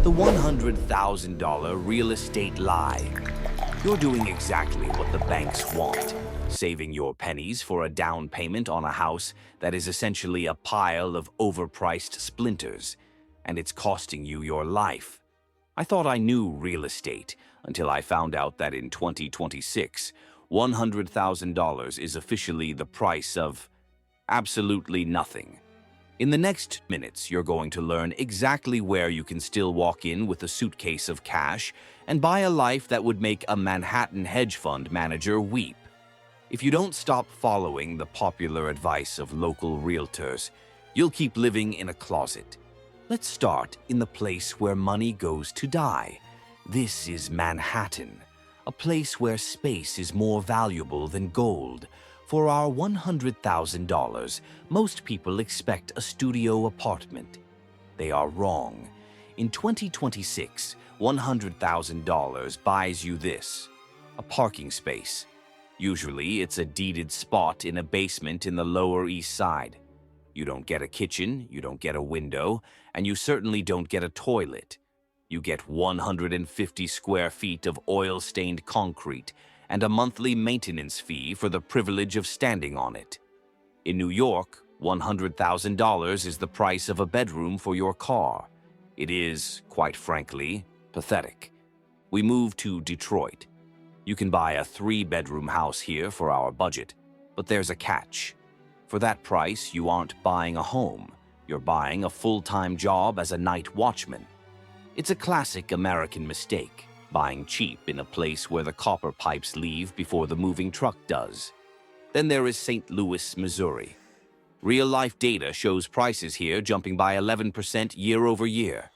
The $100,000 real estate lie. You're doing exactly what the banks want, saving your pennies for a down payment on a house that is essentially a pile of overpriced splinters, and it's costing you your life. I thought I knew real estate until I found out that in 2026, $100,000 is officially the price of absolutely nothing. In the next minutes, you're going to learn exactly where you can still walk in with a suitcase of cash and buy a life that would make a Manhattan hedge fund manager weep. If you don't stop following the popular advice of local realtors, you'll keep living in a closet. Let's start in the place where money goes to die. This is Manhattan, a place where space is more valuable than gold. For our $100,000, most people expect a studio apartment. They are wrong. In 2026, $100,000 buys you this: a parking space. Usually, it's a deeded spot in a basement in the Lower East Side. You don't get a kitchen, you don't get a window, and you certainly don't get a toilet. You get 150 square feet of oil-stained concrete and a monthly maintenance fee for the privilege of standing on it. In New York, $100,000 is the price of a bedroom for your car. It is, quite frankly, pathetic. We moved to Detroit. You can buy a 3-bedroom house here for our budget, but there's a catch. For that price, you aren't buying a home. You're buying a full-time job as a night watchman. It's a classic American mistake, buying cheap in a place where the copper pipes leave before the moving truck does. Then there is St. Louis, Missouri. Real-life data shows prices here jumping by 11% year over year.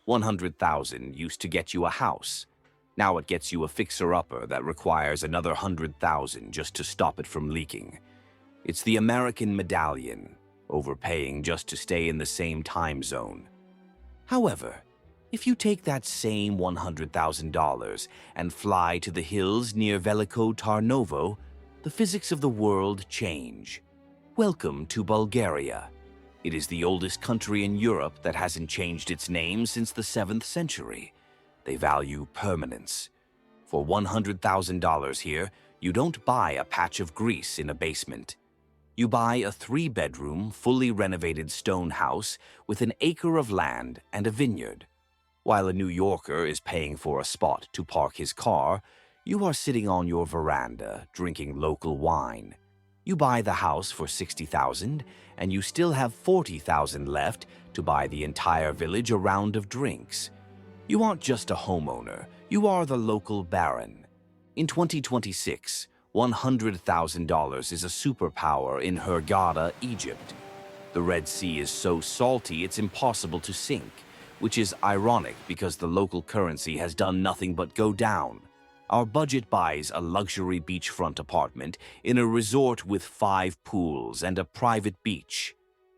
$100,000 used to get you a house. Now it gets you a fixer-upper that requires another $100,000 just to stop it from leaking. It's the American Medallion, overpaying just to stay in the same time zone. However, if you take that same $100,000 and fly to the hills near Veliko Tarnovo, the physics of the world change. Welcome to Bulgaria. It is the oldest country in Europe that hasn't changed its name since the 7th century. They value permanence. For $100,000 here, you don't buy a patch of grease in a basement. You buy a 3-bedroom, fully renovated stone house with an acre of land and a vineyard. While a New Yorker is paying for a spot to park his car, you are sitting on your veranda drinking local wine. You buy the house for $60,000, and you still have $40,000 left to buy the entire village a round of drinks. You aren't just a homeowner, you are the local baron. In 2026, $100,000 is a superpower in Hurghada, Egypt. The Red Sea is so salty it's impossible to sink, which is ironic because the local currency has done nothing but go down. Our budget buys a luxury beachfront apartment in a resort with 5 pools and a private beach.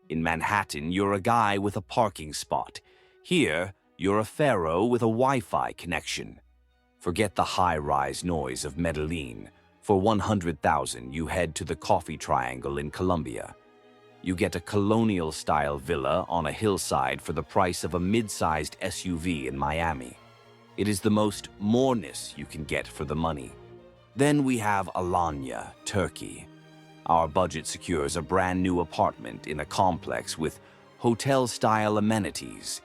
In Manhattan, you're a guy with a parking spot. Here, you're a pharaoh with a Wi-Fi connection. Forget the high-rise noise of Medallion. For $100,000, you head to the Coffee Triangle in Colombia. You get a colonial-style villa on a hillside for the price of a mid-sized SUV in Miami. It is the most moreness you can get for the money. Then we have Alanya, Turkey. Our budget secures a brand new apartment in a complex with hotel-style amenities.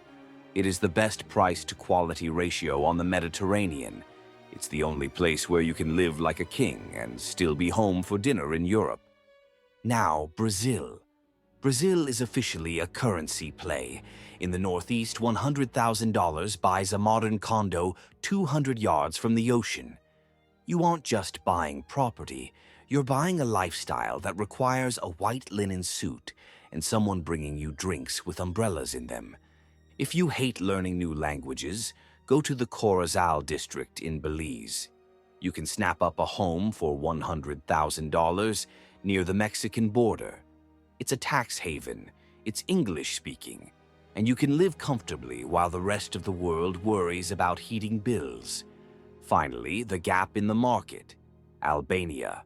It is the best price-to-quality ratio on the Mediterranean. It's the only place where you can live like a king and still be home for dinner in Europe. Now, Brazil. Brazil is officially a currency play. In the Northeast, $100,000 buys a modern condo 200 yards from the ocean. You aren't just buying property, you're buying a lifestyle that requires a white linen suit and someone bringing you drinks with umbrellas in them. If you hate learning new languages, go to the Corozal district in Belize. You can snap up a home for $100,000 near the Mexican border. It's a tax haven, it's English-speaking, and you can live comfortably while the rest of the world worries about heating bills. Finally, the gap in the market. Albania.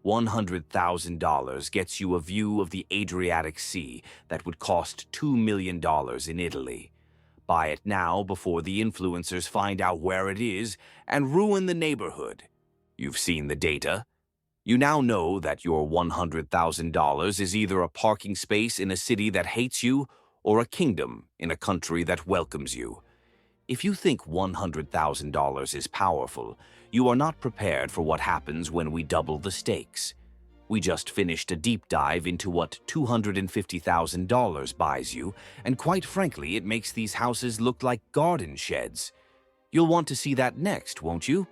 $100,000 gets you a view of the Adriatic Sea that would cost $2 million in Italy. buy it now before the influencers find out where it is and ruin the neighborhood. You've seen the data. You now know that your $100,000 is either a parking space in a city that hates you or a kingdom in a country that welcomes you. If you think $100,000 is powerful, you are not prepared for what happens when we double the stakes. We just finished a deep dive into what $250,000 buys you, and quite frankly, it makes these houses look like garden sheds. You'll want to see that next, won't you?